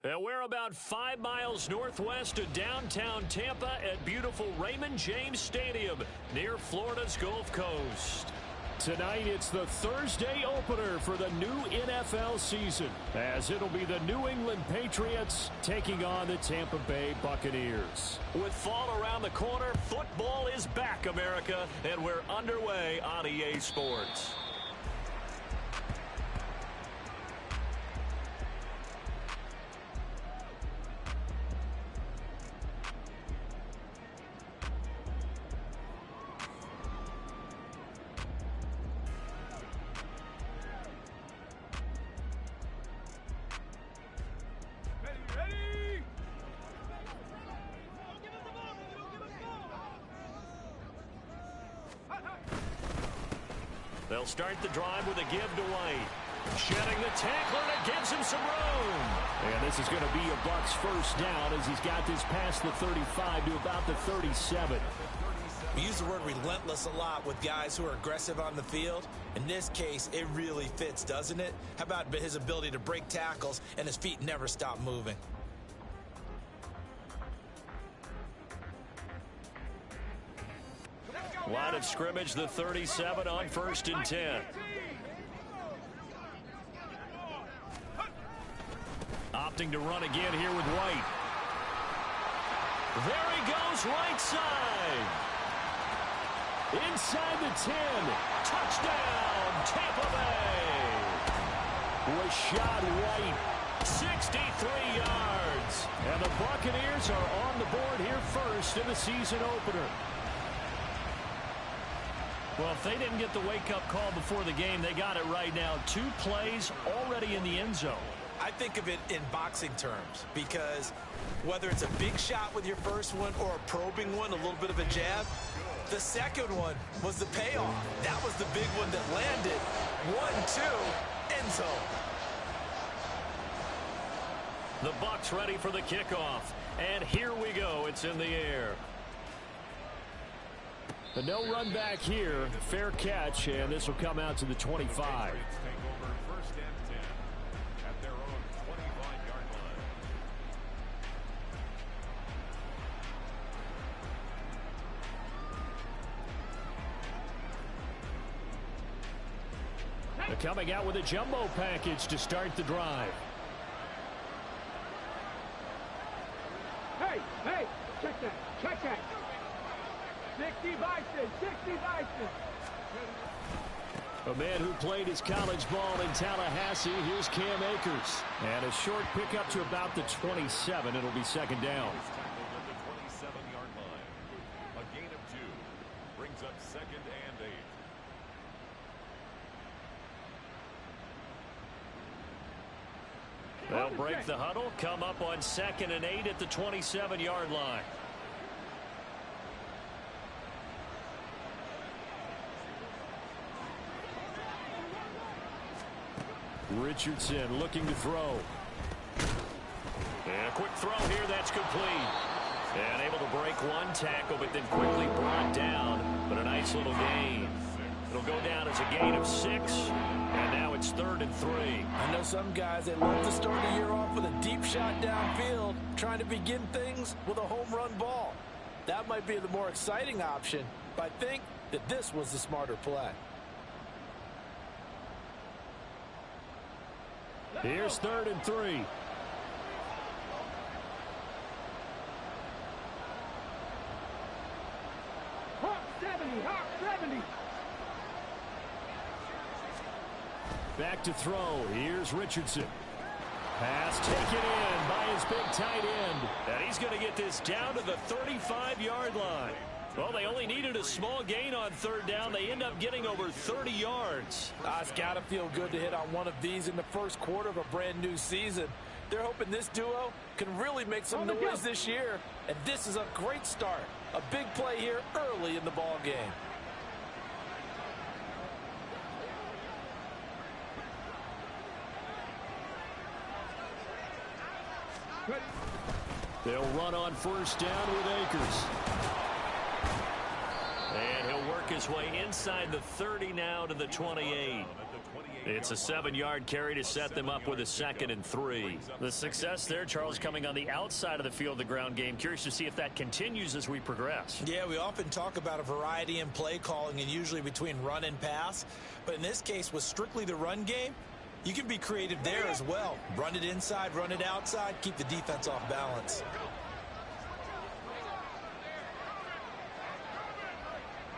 And we're about 5 miles northwest of downtown Tampa at beautiful Raymond James Stadium near Florida's Gulf Coast. Tonight, it's the Thursday opener for the new NFL season, as it'll be the New England Patriots taking on the Tampa Bay Buccaneers. With fall around the corner, football is back, America, and we're underway on EA Sports. They'll start the drive with a give to White. Shedding the tackler, and it gives him some room. And this is going to be a Bucs first down as he's got this past the 35 to about the 37. We use the word relentless a lot with guys who are aggressive on the field. In this case, it really fits, doesn't it? How about his ability to break tackles and his feet never stop moving? Line of scrimmage, the 37 on 1st and 10. Opting to run again here with White. There he goes, right side. Inside the 10. Touchdown, Tampa Bay. Rashad White. 63 yards. And the Buccaneers are on the board here first in the season opener. Well, if they didn't get the wake-up call before the game, they got it right now. 2 plays already in the end zone. I think of it in boxing terms because whether it's a big shot with your first one or a probing one, a little bit of a jab, the second one was the payoff. That was the big one that landed. 1-2, end zone. The Bucs ready for the kickoff. And here we go. It's in the air. The no run back here, fair catch, and this will come out to the 25. They're coming out with a jumbo package to start the drive. Hey, check that. 60 Bison, 60 Bison. A man who played his college ball in Tallahassee. Here's Cam Akers. And a short pickup to about the 27. It'll be second down. At the 27-yard line. A gain of 2 brings up 2nd and 8. They'll break the huddle, come up on 2nd and 8 at the 27-yard line. Richardson looking to throw. And a quick throw here, that's complete. And able to break one tackle, but then quickly brought down. But a nice little gain. It'll go down as a gain of 6. And now it's 3rd and 3. I know some guys, they love to start the year off with a deep shot downfield, trying to begin things with a home run ball. That might be the more exciting option, but I think that this was the smarter play. Here's 3rd and 3. Hawk 70. Back to throw. Here's Richardson. Pass taken in by his big tight end. And he's going to get this down to the 35-yard line. Well, they only needed a small gain on 3rd down. They end up getting over 30 yards. It's got to feel good to hit on one of these in the first quarter of a brand new season. They're hoping this duo can really make some noise this year. And this is a great start. A big play here early in the ball game. They'll run on 1st down with Akers. And he'll work work his way inside the 30 now to the 28. It's a 7-yard carry to set them up with a 2nd and 3. The success there, Charles, coming on the outside of the field, the ground game. Curious to see if that continues as we progress. Yeah, we often talk about a variety in play calling and usually between run and pass. But in this case, with strictly the run game, you can be creative there as well. Run it inside, run it outside, keep the defense off balance.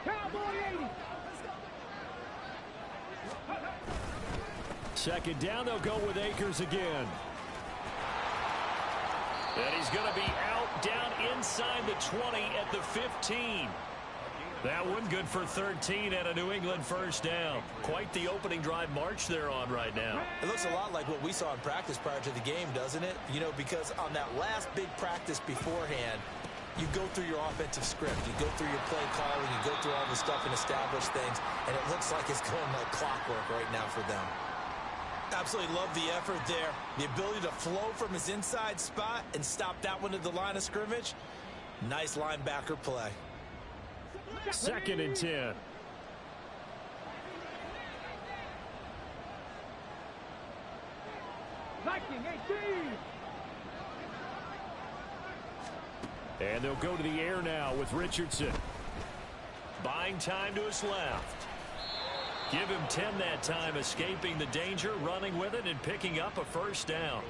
Cowboy 80. 2nd down, they'll go with Akers again. And he's going to be out down inside the 20 at the 15. That one good for 13 and a New England 1st down. Quite the opening drive march they're on right now. It looks a lot like what we saw in practice prior to the game, doesn't it? You know, because on that last big practice beforehand, you go through your offensive script, you go through your play calling, you go through all the stuff and establish things, and it looks like it's going like clockwork right now for them. Absolutely love the effort there. The ability to flow from his inside spot and stop that one at the line of scrimmage. Nice linebacker play. 2nd and 10. Viking 18. And they'll go to the air now with Richardson. Buying time to his left. Give him 10 that time, escaping the danger, running with it, and picking up a 1st down.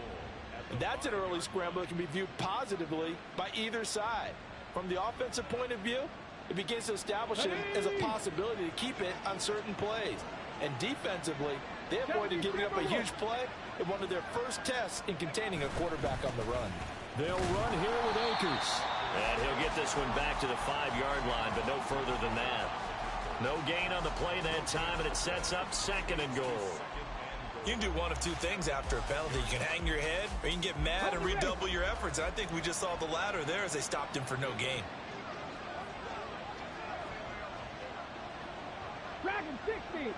And that's an early scramble that can be viewed positively by either side. From the offensive point of view, it begins to establish it as a possibility to keep it on certain plays. And defensively, they avoided giving up a huge play in one of their first tests in containing a quarterback on the run. They'll run here with Akers. And he'll get this one back to the 5-yard line, but no further than that. No gain on the play that time, and it sets up 2nd and goal. You can do one of two things after a penalty. You can hang your head, or you can get mad and redouble your efforts. I think we just saw the latter there as they stopped him for no gain. Dragon 60.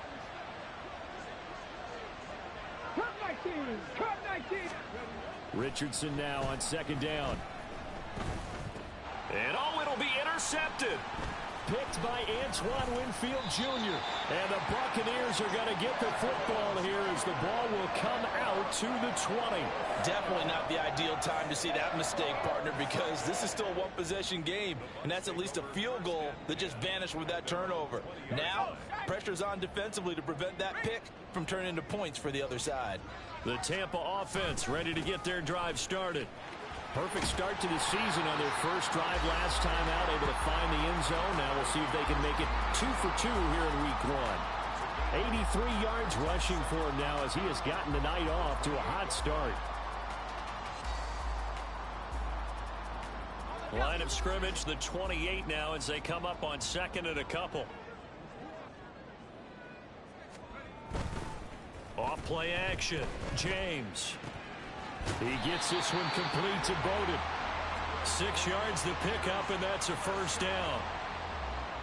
Cut 19. Cut 19. Richardson now on 2nd down. And it'll be intercepted. Picked by Antoine Winfield Jr. And the Buccaneers are going to get the football here as the ball will come out to the 20. Definitely not the ideal time to see that mistake, partner, because this is still a one-possession game, and that's at least a field goal that just vanished with that turnover. Now, pressure's on defensively to prevent that pick from turning into points for the other side. The Tampa offense ready to get their drive started. Perfect start to the season on their first drive last time out, able to find the end zone. Now we'll see if they can make it 2 for 2 here in week 1. 83 yards rushing for him now as he has gotten the night off to a hot start. Line of scrimmage, the 28 now as they come up on 2nd and a couple. Off play action. James. He gets this one complete to Bowden. 6 yards the pickup, and that's a 1st down.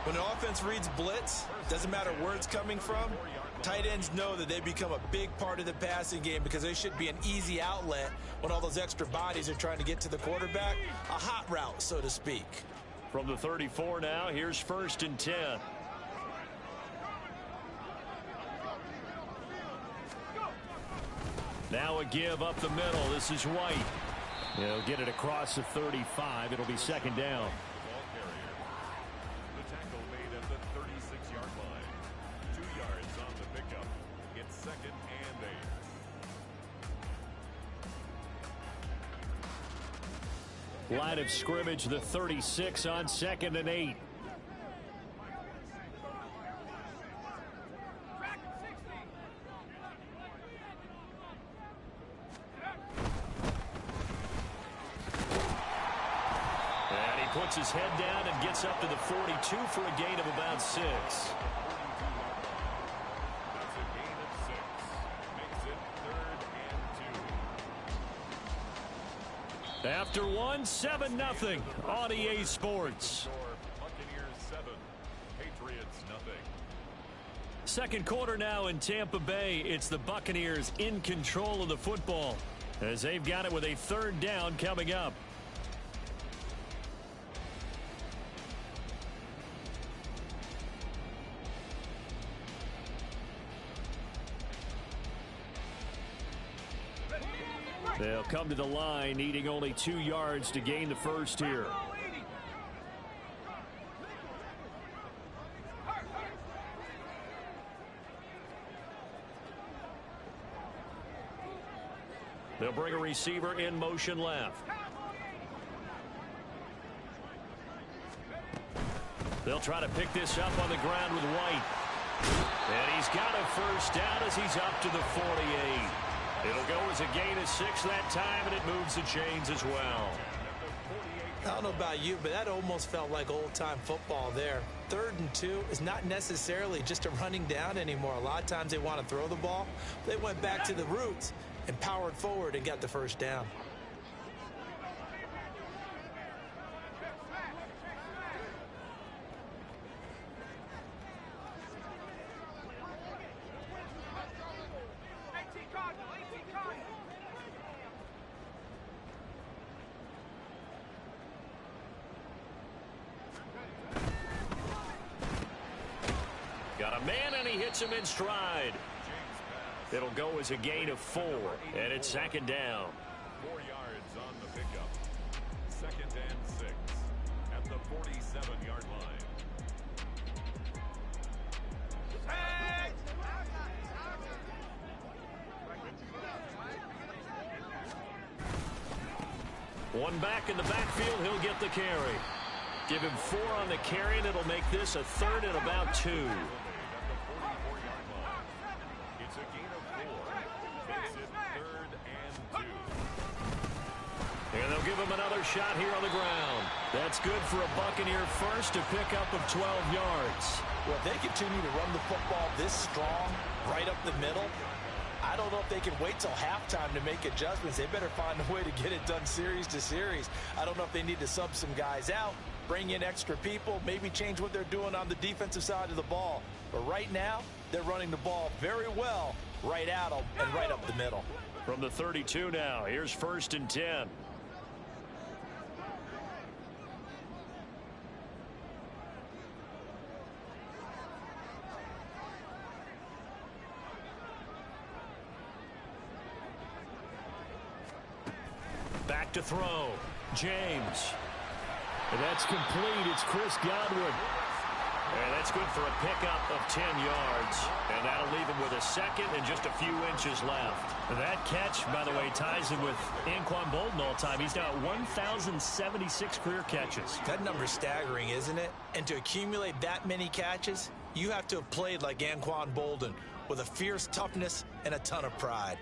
When an offense reads blitz, doesn't matter where it's coming from, tight ends know that they become a big part of the passing game because they should be an easy outlet when all those extra bodies are trying to get to the quarterback. A hot route, so to speak. From the 34 now, here's 1st and 10. Now a give up the middle. This is White. He'll get it across the 35. It'll be 2nd down. The tackle made at the 36-yard line. 2 yards on the pickup. It's 2nd and 8. Line of scrimmage, the 36 on 2nd and 8. Puts his head down and gets up to the 42 for a gain of about 6. That's a gain of 6. Makes it 3rd and 2. After 1, 7-0 on EA Sports. Buccaneers 7, Patriots nothing. Second quarter now in Tampa Bay. It's the Buccaneers in control of the football as they've got it with a 3rd down coming up. They'll come to the line, needing only 2 yards to gain the first here. They'll bring a receiver in motion left. They'll try to pick this up on the ground with White. And he's got a first down as he's up to the 48. It'll go as a gain of 6 that time, and it moves the chains as well. I don't know about you, but that almost felt like old-time football there. 3rd and 2 is not necessarily just a running down anymore. A lot of times they want to throw the ball. They went back to the roots and powered forward and got the first down. Got a man, and he hits him in stride. It'll go as a gain of 4, and it's 2nd down. 4 yards on the pickup. 2nd and 6 at the 47-yard line. One back in the backfield, he'll get the carry. Give him 4 on the carry, and it'll make this a 3rd and about 2. It's a gain of 4. Makes it 3rd and 2. And they'll give him another shot here on the ground. That's good for a Buccaneer first, a pickup of 12 yards. Well, if they continue to run the football this strong, right up the middle, I don't know if they can wait till halftime to make adjustments. They better find a way to get it done series to series. I don't know if they need to sub some guys out, bring in extra people, maybe change what they're doing on the defensive side of the ball. But right now, they're running the ball very well right at them and right up the middle. From the 32 now, here's 1st and 10. Back to throw. James. And that's complete. It's Chris Godwin. And that's good for a pickup of 10 yards. And that'll leave him with a 2nd and just a few inches left. That catch, by the way, ties him with Anquan Bolden all time. He's now at 1,076 career catches. That number's staggering, isn't it? And to accumulate that many catches, you have to have played like Anquan Bolden with a fierce toughness and a ton of pride.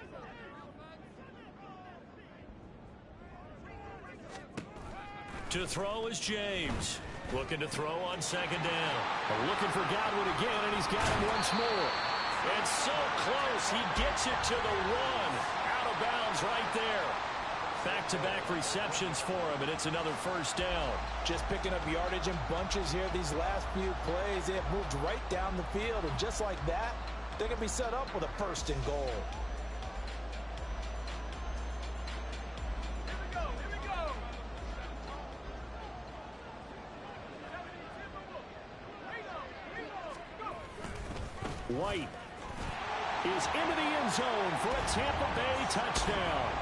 To throw is James. Looking to throw on 2nd down. Looking for Godwin again, and he's got him once more. And so close. He gets it to the 1. Out of bounds right there. Back-to-back receptions for him, and it's another first down. Just picking up yardage in bunches here these last few plays. They have moved right down the field, and just like that, they're going to be set up with a 1st and goal. White is into the end zone for a Tampa Bay touchdown.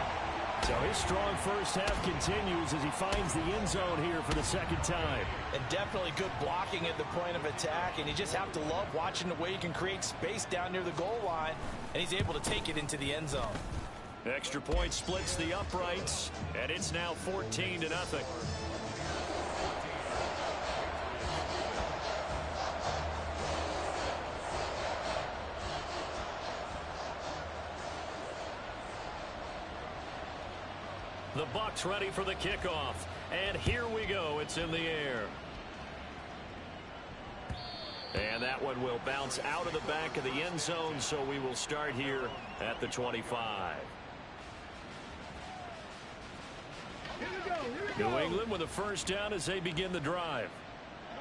So his strong first half continues as he finds the end zone here for the 2nd time. And definitely good blocking at the point of attack, and you just have to love watching the way he can create space down near the goal line, and he's able to take it into the end zone. Extra point splits the uprights, and it's now 14-0. The Bucs ready for the kickoff. And here we go. It's in the air. And that one will bounce out of the back of the end zone, so we will start here at the 25. New England with a first down as they begin the drive.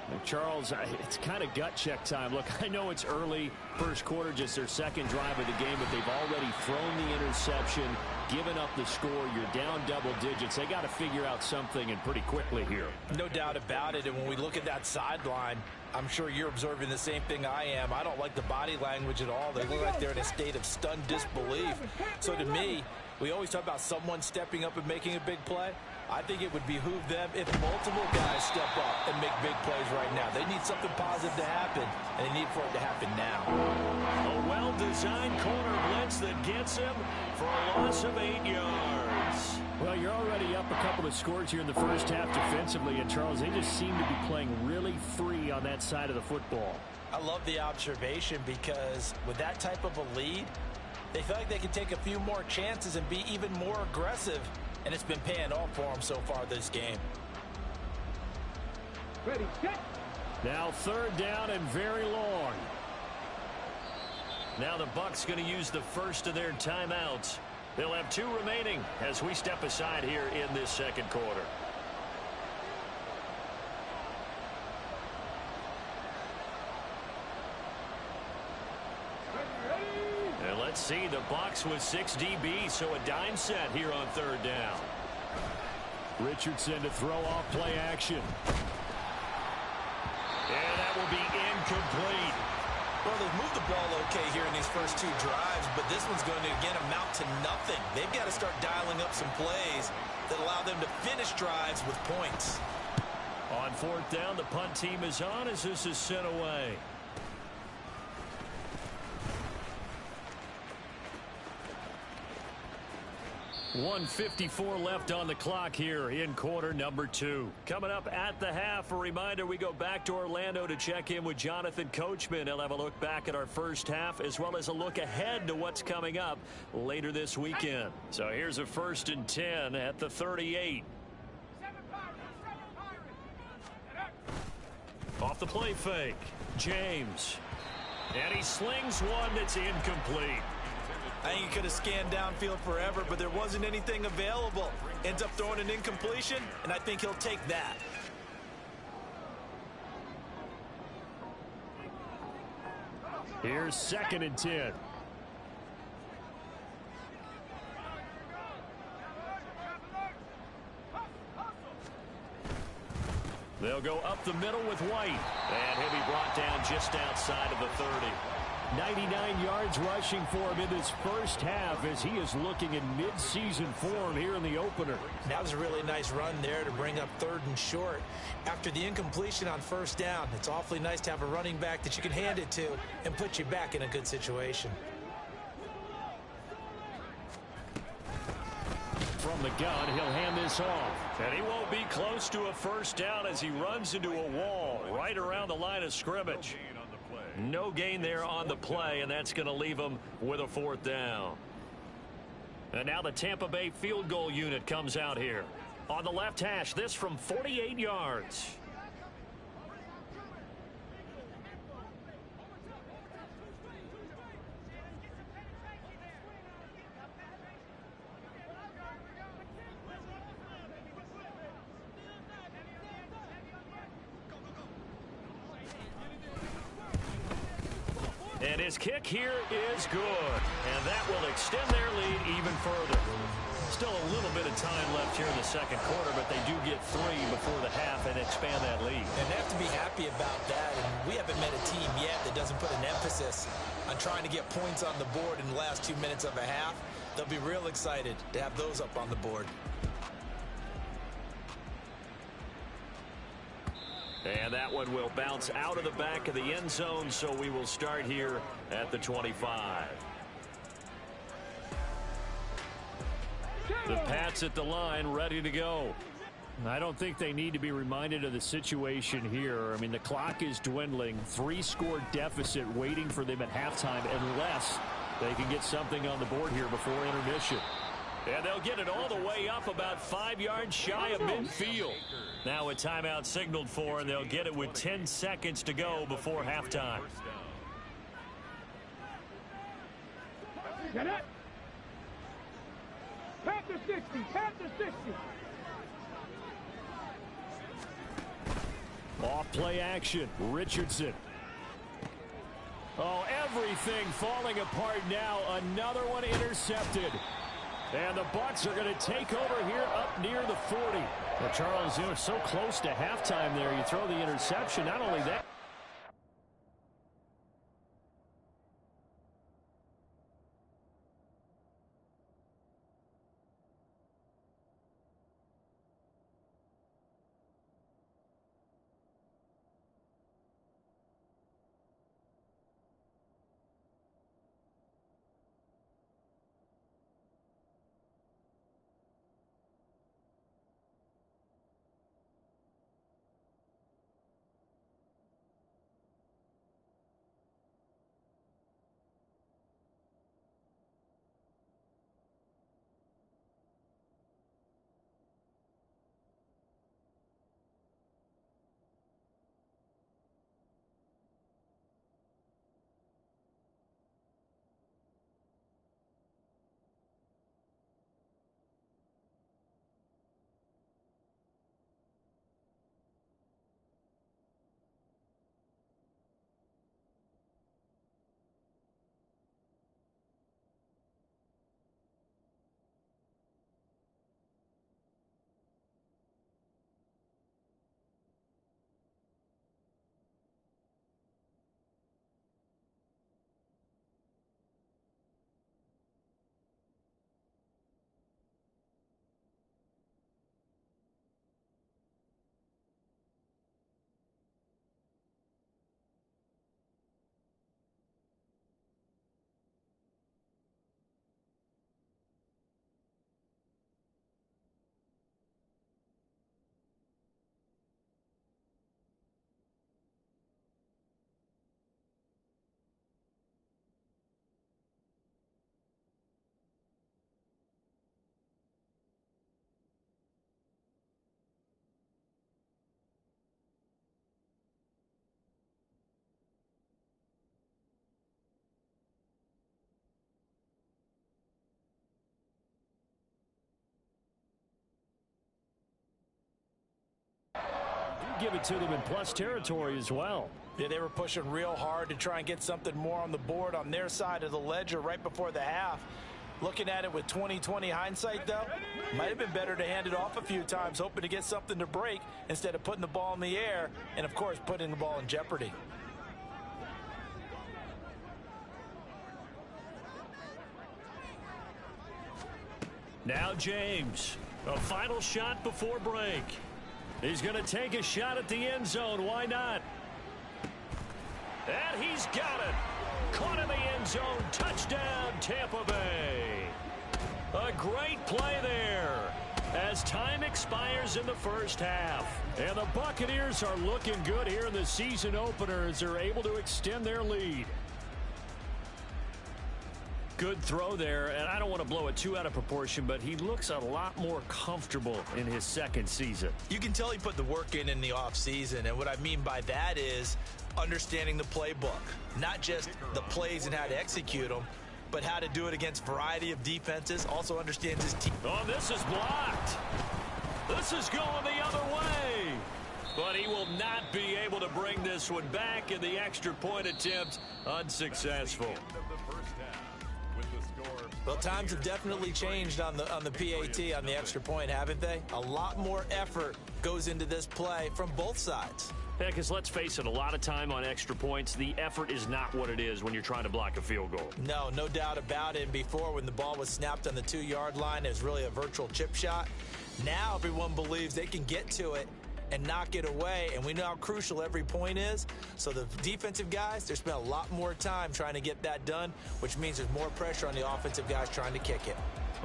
And Charles, it's kind of gut check time. Look, I know it's early, first quarter, just their 2nd drive of the game, but they've already thrown the interception, given up the score. You're down double digits. They got to figure out something, and pretty quickly here. No doubt about it. And when we look at that sideline, I'm sure you're observing the same thing I am. I don't like the body language at all. They look like they're in a state of stunned disbelief. So to me, We always talk about someone stepping up and making a big play. I think it would behoove them if multiple guys step up and make big plays right now. They need something positive to happen, and they need for it to happen now. A well-designed corner blitz that gets him for a loss of 8 yards. Well, you're already up a couple of scores here in the first half defensively, and Charles, they just seem to be playing really free on that side of the football. I love the observation because with that type of a lead, they feel like they can take a few more chances and be even more aggressive, and it's been paying off for them so far this game. Ready, set. Now 3rd down and very long. Now the Bucs going to use the first of their timeouts. They'll have 2 remaining as we step aside here in this second quarter. And let's see, the Bucs with 6 DBs, so a dime set here on 3rd down. Richardson to throw off play action. And that will be incomplete. Well, they've moved the ball okay here in these first 2 drives, but this one's going to, again, amount to nothing. They've got to start dialing up some plays that allow them to finish drives with points. On 4th down, the punt team is on as this is sent away. .154 left on the clock here in quarter number 2. Coming up at the half, a reminder we go back to Orlando to check in with Jonathan Coachman. He'll have a look back at our first half as well as a look ahead to what's coming up later this weekend. So here's a 1st and 10 at the 38. Off the play fake, James. And he slings one that's incomplete. I think he could have scanned downfield forever, but there wasn't anything available. Ends up throwing an incompletion, and I think he'll take that. Here's 2nd and 10. They'll go up the middle with White. And he'll be brought down just outside of the 30. 99 yards rushing for him in this first half as he is looking in mid-season form here in the opener. That was a really nice run there to bring up 3rd and short. After the incompletion on 1st down, it's awfully nice to have a running back that you can hand it to and put you back in a good situation. From the gun, he'll hand this off. And he won't be close to a 1st down as he runs into a wall right around the line of scrimmage. No gain there on the play, and that's going to leave him with a 4th down. And now the Tampa Bay field goal unit comes out here. On the left hash, this from 48 yards. And his kick here is good. And that will extend their lead even further. Still a little bit of time left here in the second quarter, but they do get 3 before the half and expand that lead. And they have to be happy about that. And we haven't met a team yet that doesn't put an emphasis on trying to get points on the board in the last 2 minutes of a half. They'll be real excited to have those up on the board. And that one will bounce out of the back of the end zone, so we will start here at the 25. The Pats at the line, ready to go. I don't think they need to be reminded of the situation here. I mean, the clock is dwindling. 3-score deficit waiting for them at halftime unless they can get something on the board here before intermission. And they'll get it all the way up about 5 yards shy of midfield. Now a timeout signaled for, and they'll get it with 10 seconds to go before halftime. Get it. Panther 60. Panther 60. Off play action. Richardson. Oh, everything falling apart now. Another one intercepted. And the Bucs are going to take over here up near the 40. Well, Charles, you're so close to halftime there. You throw the interception. Not only that. give it to them in plus territory as well. Yeah, they were pushing real hard to try and get something more on the board on their side of the ledger right before the half. Looking at it with 20/20 hindsight, though, might have been better to hand it off a few times, hoping to get something to break instead of putting the ball in the air and, of course, putting the ball in jeopardy. Now James, a final shot before break. He's going to take a shot at the end zone. Why not? And he's got it. Caught in the end zone. Touchdown, Tampa Bay. A great play there as time expires in the first half. And the Buccaneers are looking good here in the season opener as they're able to extend their lead. Good throw there, and I don't want to blow it too out of proportion, but he looks a lot more comfortable in his second season. You can tell he put the work in the offseason, and what I mean by that is understanding the playbook, not just the plays and how to execute them, but how to do it against a variety of defenses. Also understands his team. Oh, this is blocked. This is going the other way. But he will not be able to bring this one back, in the extra point attempt unsuccessful. Well, times have definitely changed on the PAT, on the extra point, haven't they? A lot more effort goes into this play from both sides. Yeah, because let's face it, a lot of time on extra points, the effort is not what it is when you're trying to block a field goal. No doubt about it. And before, when the ball was snapped on the 2-yard line, it was really a virtual chip shot. Now everyone believes they can get to it and knock it away, and we know how crucial every point is. So the defensive guys, they spent a lot more time trying to get that done, which means there's more pressure on the offensive guys trying to kick it.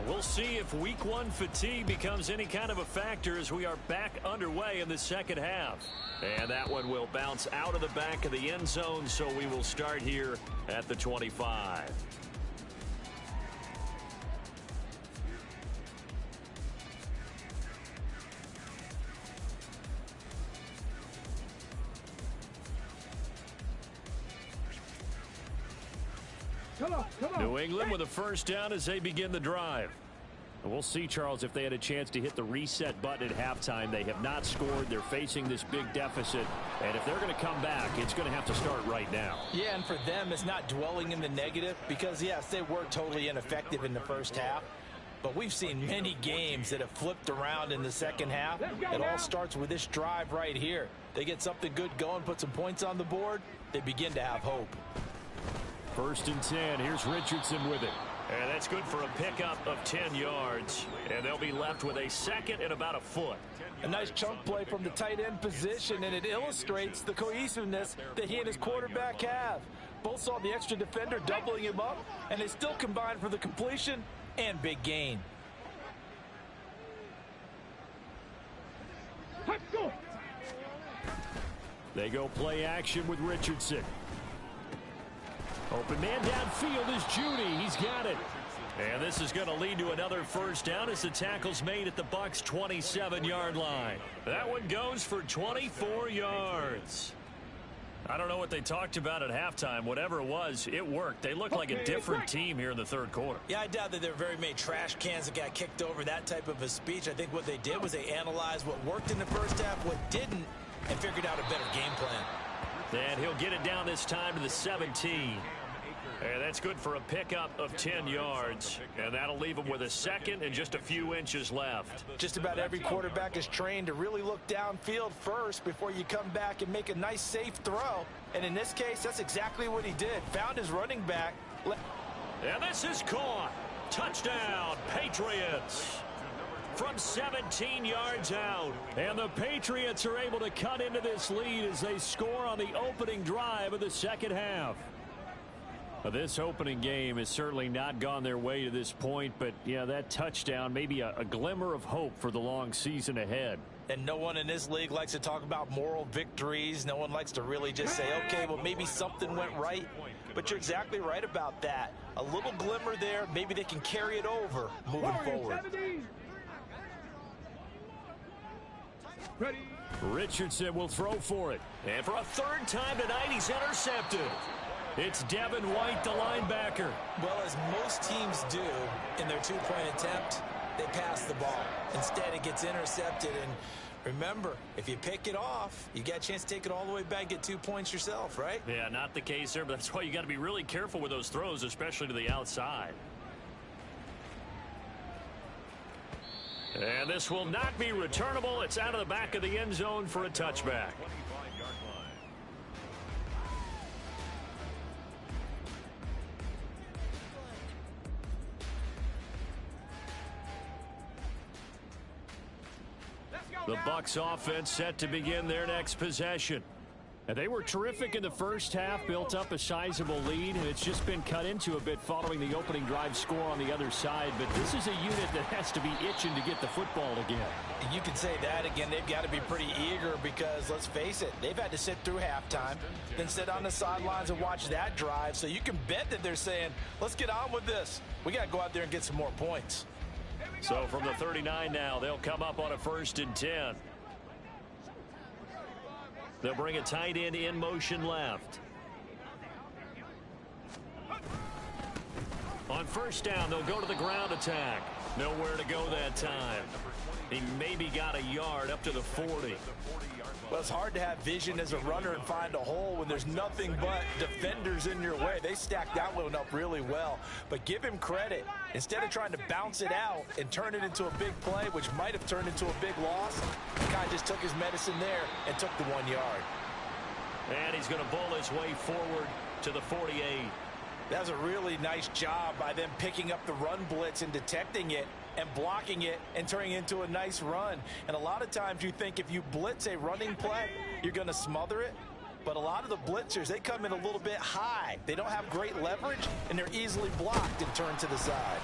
We'll see if week one fatigue becomes any kind of a factor as we are back underway in the second half. And that one will bounce out of the back of the end zone, so we will start here at the 25. Come on. New England with a first down as they begin the drive. And we'll see, Charles, if they had a chance to hit the reset button at halftime. They have not scored. They're facing this big deficit. And if they're going to come back, it's going to have to start right now. Yeah, and for them, it's not dwelling in the negative because, yes, they were totally ineffective in the first half. But we've seen many games that have flipped around in the second half. It all starts with this drive right here. They get something good going, put some points on the board, they begin to have hope. 1st and 10. Here's Richardson with it. And that's good for a pickup of 10 yards. And they'll be left with a second and about a foot. A nice chunk play from the tight end position, and it illustrates the cohesiveness that he and his quarterback have. Both saw the extra defender doubling him up, and they still combined for the completion and big gain. Let's go. They go play action with Richardson. Open man downfield is Judy. He's got it. And this is going to lead to another first down as the tackle's made at the Bucs' 27-yard line. That one goes for 24 yards. I don't know what they talked about at halftime. Whatever it was, it worked. They look like a different team here in the third quarter. Yeah, I doubt that there were very many trash cans that got kicked over, that type of a speech. I think what they did was they analyzed what worked in the first half, what didn't, and figured out a better game plan. And he'll get it down this time to the 17. And that's good for a pickup of 10 yards. And that'll leave him with a second and just a few inches left. Just about every quarterback is trained to really look downfield first before you come back and make a nice, safe throw. And in this case, that's exactly what he did. Found his running back. And this is caught. Touchdown, Patriots. From 17 yards out. And the Patriots are able to cut into this lead as they score on the opening drive of the second half. This opening game has certainly not gone their way to this point, but yeah, that touchdown may be a glimmer of hope for the long season ahead. And no one in this league likes to talk about moral victories. No one likes to really just say, okay, well, maybe something went right. But you're exactly right about that. A little glimmer there. Maybe they can carry it over moving forward. Ready. Richardson will throw for it. And for a third time tonight, he's intercepted. It's Devin White, the linebacker. Well, as most teams do in their two-point attempt, they pass the ball. Instead, it gets intercepted, and Remember, if you pick it off, you got a chance to take it all the way back, get 2 points yourself, right? Yeah, not the case there, but that's why you got to be really careful with those throws, especially to the outside. And this will not be returnable. It's out of the back of the end zone for a touchback. 25-yard line. The Bucs offense set to begin their next possession. And they were terrific in the first half, built up a sizable lead, and it's just been cut into a bit following the opening drive score on the other side. But this is a unit that has to be itching to get the football again. You can say that again. They've got to be pretty eager because, let's face it, they've had to sit through halftime, then sit on the sidelines and watch that drive. So you can bet that they're saying, let's get on with this. We got to go out there and get some more points. So from the 39 now, they'll come up on a 1st and 10. They'll bring a tight end in motion left. On 1st down, they'll go to the ground attack. Nowhere to go that time. He maybe got a yard up to the 40. Well, it's hard to have vision as a runner and find a hole when there's nothing but defenders in your way. They stacked that one up really well. But give him credit. Instead of trying to bounce it out and turn it into a big play, which might have turned into a big loss, the guy just took his medicine there and took the 1 yard. And he's going to bowl his way forward to the 48. That was a really nice job by them picking up the run blitz and detecting it and blocking it and turning it into a nice run. And a lot of times you think if you blitz a running play, you're going to smother it. But a lot of the blitzers, they come in a little bit high. They don't have great leverage, and they're easily blocked and turned to the side.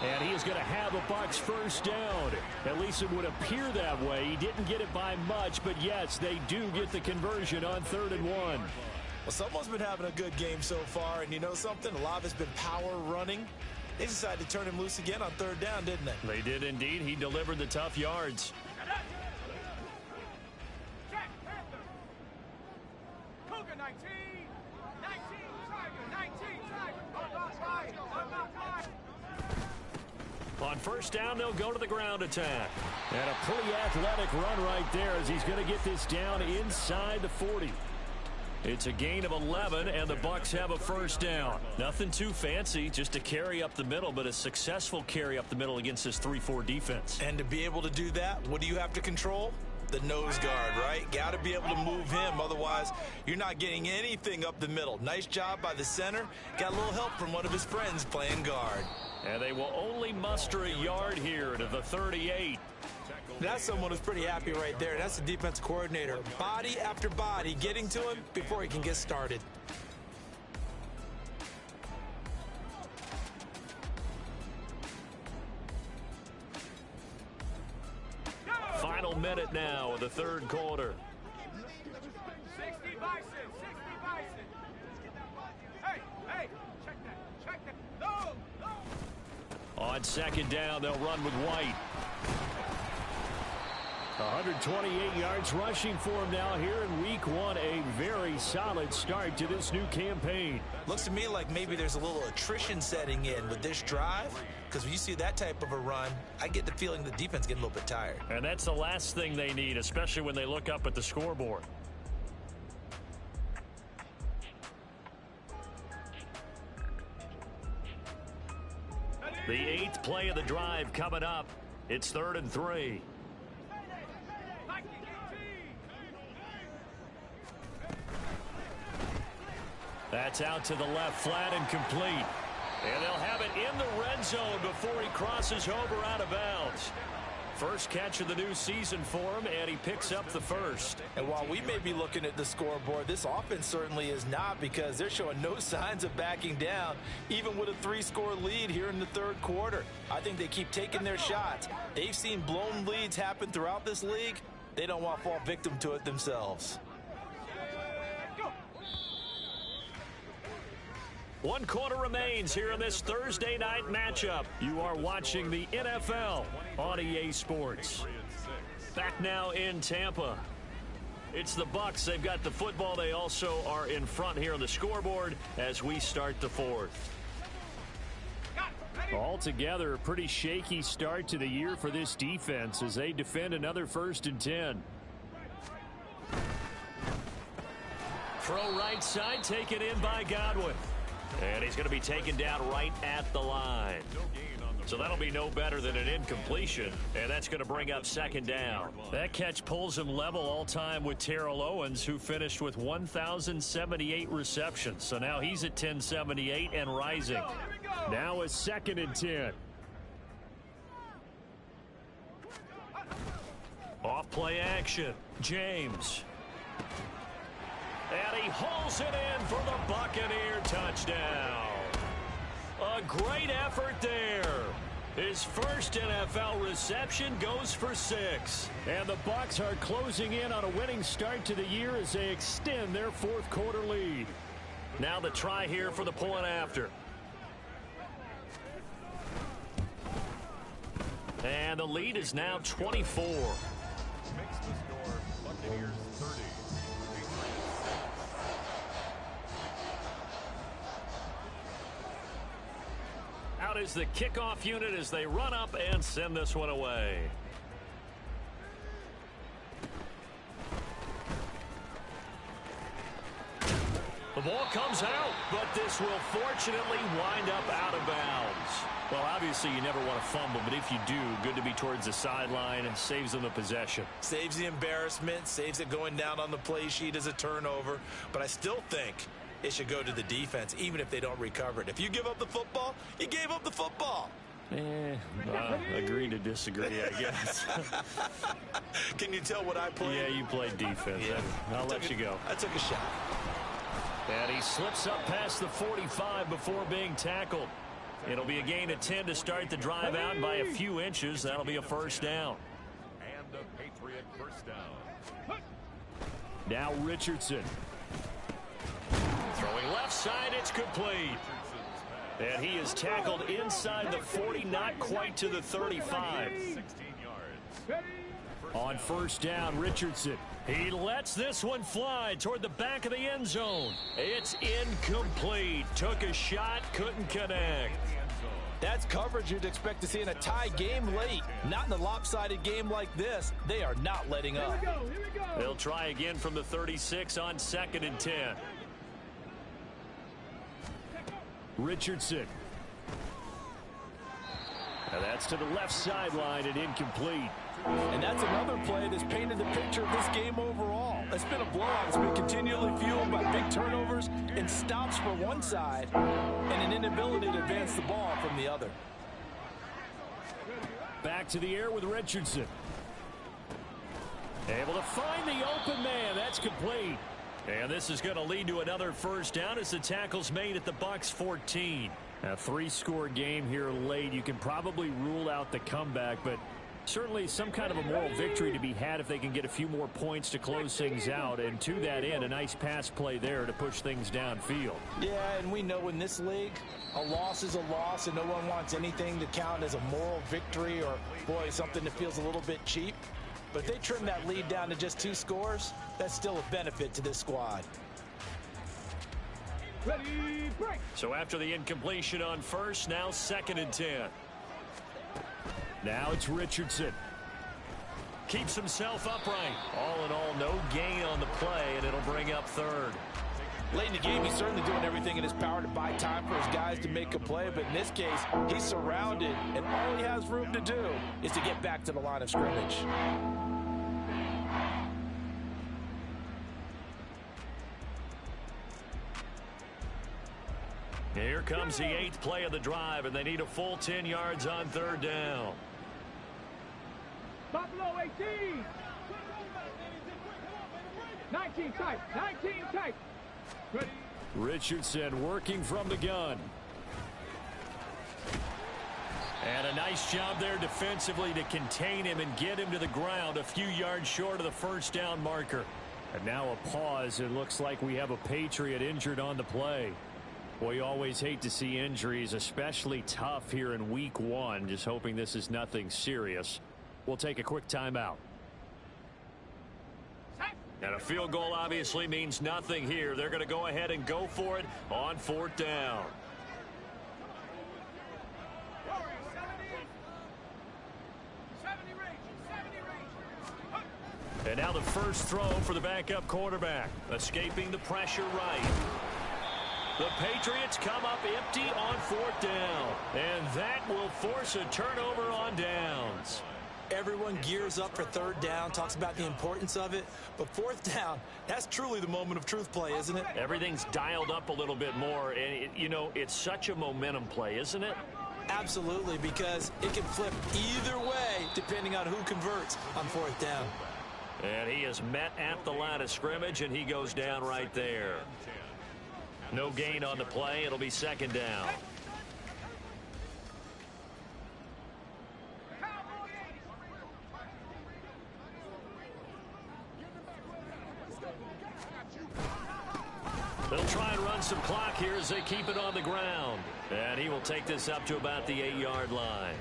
And he is going to have a Bucs 1st down. At least it would appear that way. He didn't get it by much, but yes, they do get the conversion on 3rd and 1. Well, someone's been having a good game so far, and you know something? A lot of it's been power running. They decided to turn him loose again on 3rd down, didn't they? They did indeed. He delivered the tough yards. Cougar 19, 19, Tiger, 19, Tiger. On 1st down, they'll go to the ground attack. And a pretty athletic run right there as he's going to get this down inside the 40. It's a gain of 11, and the Bucs have a 1st down. Nothing too fancy, just a carry up the middle, but a successful carry up the middle against this 3-4 defense. And to be able to do that, what do you have to control? The nose guard, right? Got to be able to move him. Otherwise, you're not getting anything up the middle. Nice job by the center. Got a little help from one of his friends playing guard. And they will only muster a yard here to the 38. That's someone who's pretty happy right there. That's the defense coordinator. Body after body getting to him before he can get started. Final minute now of the 3rd quarter. 60 Bison, 60 Bison. Hey, hey, check that, no, no. On 2nd down, they'll run with White. 128 yards rushing for him now here in week 1. A very solid start to this new campaign. Looks to me like maybe there's a little attrition setting in with this drive, because when you see that type of a run, I get the feeling the defense getting a little bit tired. And that's the last thing they need, especially when they look up at the scoreboard. The 8th play of the drive coming up. It's 3rd and 3. That's out to the left, flat and complete. And they'll have it in the red zone before he crosses over out of bounds. First catch of the new season for him, and he picks up the 1st. And while we may be looking at the scoreboard, this offense certainly is not, because they're showing no signs of backing down, even with a 3-score lead here in the 3rd quarter. I think they keep taking their shots. They've seen blown leads happen throughout this league. They don't want to fall victim to it themselves. 1 quarter remains here in this Thursday night matchup. You are watching the NFL on EA Sports. Back now in Tampa. It's the Bucs. They've got the football. They also are in front here on the scoreboard as we start the 4th. Got it, Altogether, a pretty shaky start to the year for this defense as they defend another 1st and 10. Throw right side, taken in by Godwin. And he's going to be taken down right at the line. So that'll be no better than an incompletion, and that's going to bring up 2nd down. That catch pulls him level all-time with Terrell Owens, who finished with 1,078 receptions. So now he's at 1,078 and rising. Now a 2nd and 10. Off play action. James. And he hauls it in for the Buccaneer touchdown. A great effort there. His first NFL reception goes for 6. And the Bucs are closing in on a winning start to the year as they extend their 4th quarter lead. Now the try here for the point after. And the lead is now 24. Makes the score Buccaneers 30. Out is the kickoff unit as they run up and send this one away. The ball comes out, but this will fortunately wind up out of bounds. Well, obviously you never want to fumble, but if you do, good to be towards the sideline and saves them the possession. Saves the embarrassment, saves it going down on the play sheet as a turnover. But I still think it should go to the defense, even if they don't recover it. If you give up the football, you gave up the football. Agree to disagree, I guess. Can you tell what I played? Yeah, you played defense. Yeah. I'll let you go. I took a shot. And he slips up past the 45 before being tackled. It'll be a gain of 10 to start the drive out by a few inches. That'll be a 1st down. And a Patriot 1st down. Now Richardson. Throwing left side, it's complete. And he is tackled inside the 40, not quite to the 35. 16 yards. On 1st down, Richardson. He lets this one fly toward the back of the end zone. It's incomplete. Took a shot, couldn't connect. That's coverage you'd expect to see in a tie game late. Not in a lopsided game like this. They are not letting up. They'll try again from the 36 on 2nd and 10. Richardson. Now that's to the left sideline and incomplete. And that's another play that's painted the picture of this game overall. It's been a blowout. It's been continually fueled by big turnovers and stops for one side and an inability to advance the ball from the other. Back to the air with Richardson. Able to find the open man. That's complete. And this is going to lead to another 1st down as the tackle's made at the Bucs 14. A 3-score game here late. You can probably rule out the comeback, but certainly some kind of a moral victory to be had if they can get a few more points to close things out. And to that end, a nice pass play there to push things downfield. Yeah, and we know in this league, a loss is a loss, and no one wants anything to count as a moral victory or, boy, something that feels a little bit cheap. But if they trim that lead down to just 2 scores, that's still a benefit to this squad. Ready, break. So after the incompletion on 1st, now 2nd and 10. Now it's Richardson. Keeps himself upright. All in all, no gain on the play, and it'll bring up 3rd. Late in the game, he's certainly doing everything in his power to buy time for his guys to make a play. But in this case, he's surrounded, and all he has room to do is to get back to the line of scrimmage. Here comes the 8th play of the drive, and they need a full 10 yards on 3rd down. Buffalo 18. 19 tight. 19 tight. Ready. Richardson working from the gun. And a nice job there defensively to contain him and get him to the ground a few yards short of the 1st down marker. And now a pause. It looks like we have a Patriot injured on the play. Well, you always hate to see injuries, especially tough here in week 1. Just hoping this is nothing serious. We'll take a quick timeout. And a field goal obviously means nothing here. They're going to go ahead and go for it on 4th down. And now the first throw for the backup quarterback. Escaping the pressure right. The Patriots come up empty on 4th down. And that will force a turnover on downs. Everyone gears up for 3rd down, talks about the importance of it. But 4th down, that's truly the moment of truth play, isn't it? Everything's dialed up a little bit more. And, it's such a momentum play, isn't it? Absolutely, because it can flip either way depending on who converts on 4th down. And he is met at the line of scrimmage, and he goes down right there. No gain on the play. It'll be 2nd down. They'll try and run some clock here as they keep it on the ground. And he will take this up to about the 8-yard line.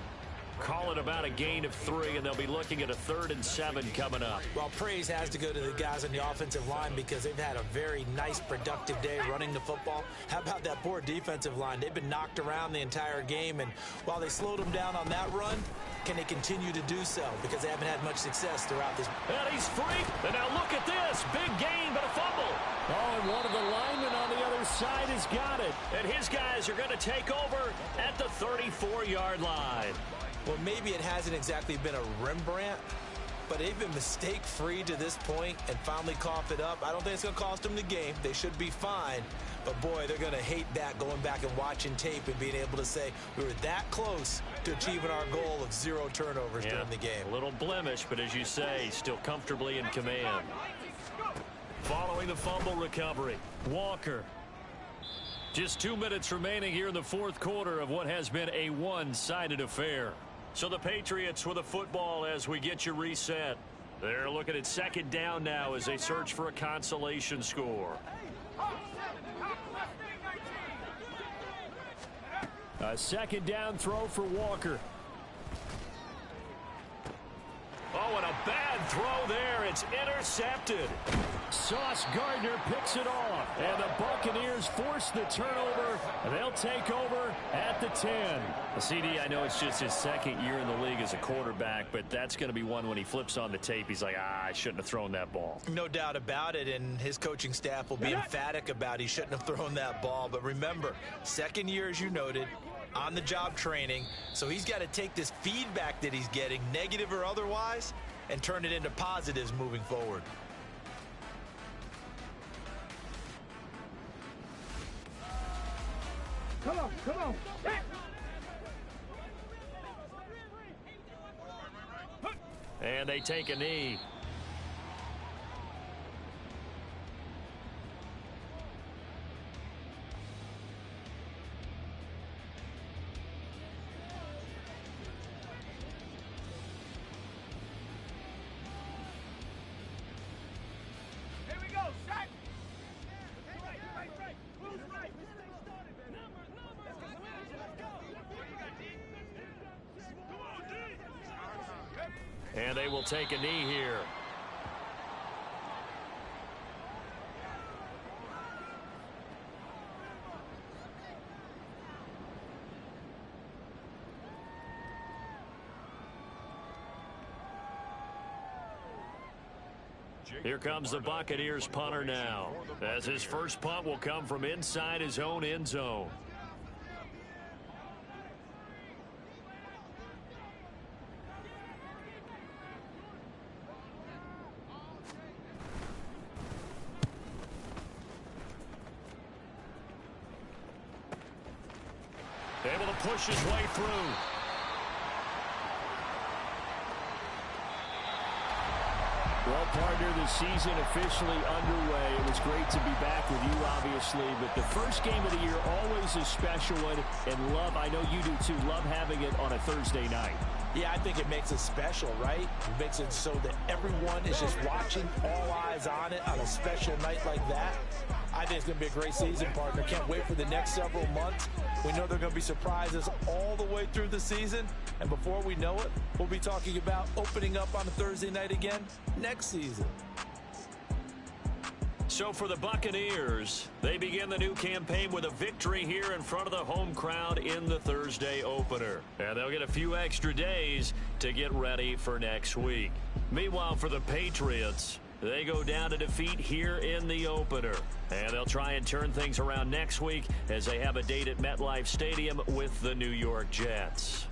Call it about a gain of 3, and they'll be looking at a 3rd and 7 coming up. Well, praise has to go to the guys on the offensive line because they've had a very nice, productive day running the football. How about that poor defensive line? They've been knocked around the entire game, and while they slowed them down on that run, can they continue to do so? Because they haven't had much success throughout this. And he's free. And now look at this. Big gain, but a fumble. Oh, and one of the linemen on the other side has got it. And his guys are going to take over at the 34-yard line. Well, maybe it hasn't exactly been a Rembrandt, but they've been mistake-free to this point and finally coughed it up. I don't think it's going to cost them the game. They should be fine. But, boy, they're going to hate that going back and watching tape and being able to say we were that close to achieving our goal of 0 turnovers during the game. A little blemish, but as you say, still comfortably in command. Following the fumble recovery, Walker. Just 2 minutes remaining here in the 4th quarter of what has been a one-sided affair. So the Patriots with a football as we get you reset. They're looking at 2nd down now as they search for a consolation score. A 2nd down throw for Walker. Oh, and a bad throw there. It's intercepted. Sauce Gardner picks it off. And the Buccaneers force the turnover. They'll take over at the 10. CD, I know it's just his 2nd year in the league as a quarterback, but that's going to be one when he flips on the tape. He's like, I shouldn't have thrown that ball. No doubt about it, and his coaching staff will be emphatic about he shouldn't have thrown that ball. But remember, 2nd year, as you noted, on-the-job training. So he's got to take this feedback that he's getting, negative or otherwise, and turn it into positives moving forward. Come on, come on. And they take a knee. And they will take a knee here. Here comes the Buccaneers punter now, as his first punt will come from inside his own end zone. Able to push his way through. Well, partner, the season officially underway. It was great to be back with you, obviously, but the first game of the year always a special one, and love, I know you do too, love having it on a Thursday night. Yeah, I think it makes it special, right? It makes it so that everyone is just watching, all eyes on it on a special night like that. I think it's going to be a great season, partner. Can't wait for the next several months. We know there are going to be surprises all the way through the season. And before we know it, we'll be talking about opening up on a Thursday night again next season. So for the Buccaneers, they begin the new campaign with a victory here in front of the home crowd in the Thursday opener. And they'll get a few extra days to get ready for next week. Meanwhile, for the Patriots, they go down to defeat here in the opener. And they'll try and turn things around next week as they have a date at MetLife Stadium with the New York Jets.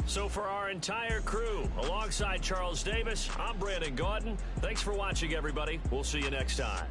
So for our entire crew, alongside Charles Davis, I'm Brandon Gaudin. Thanks for watching, everybody. We'll see you next time.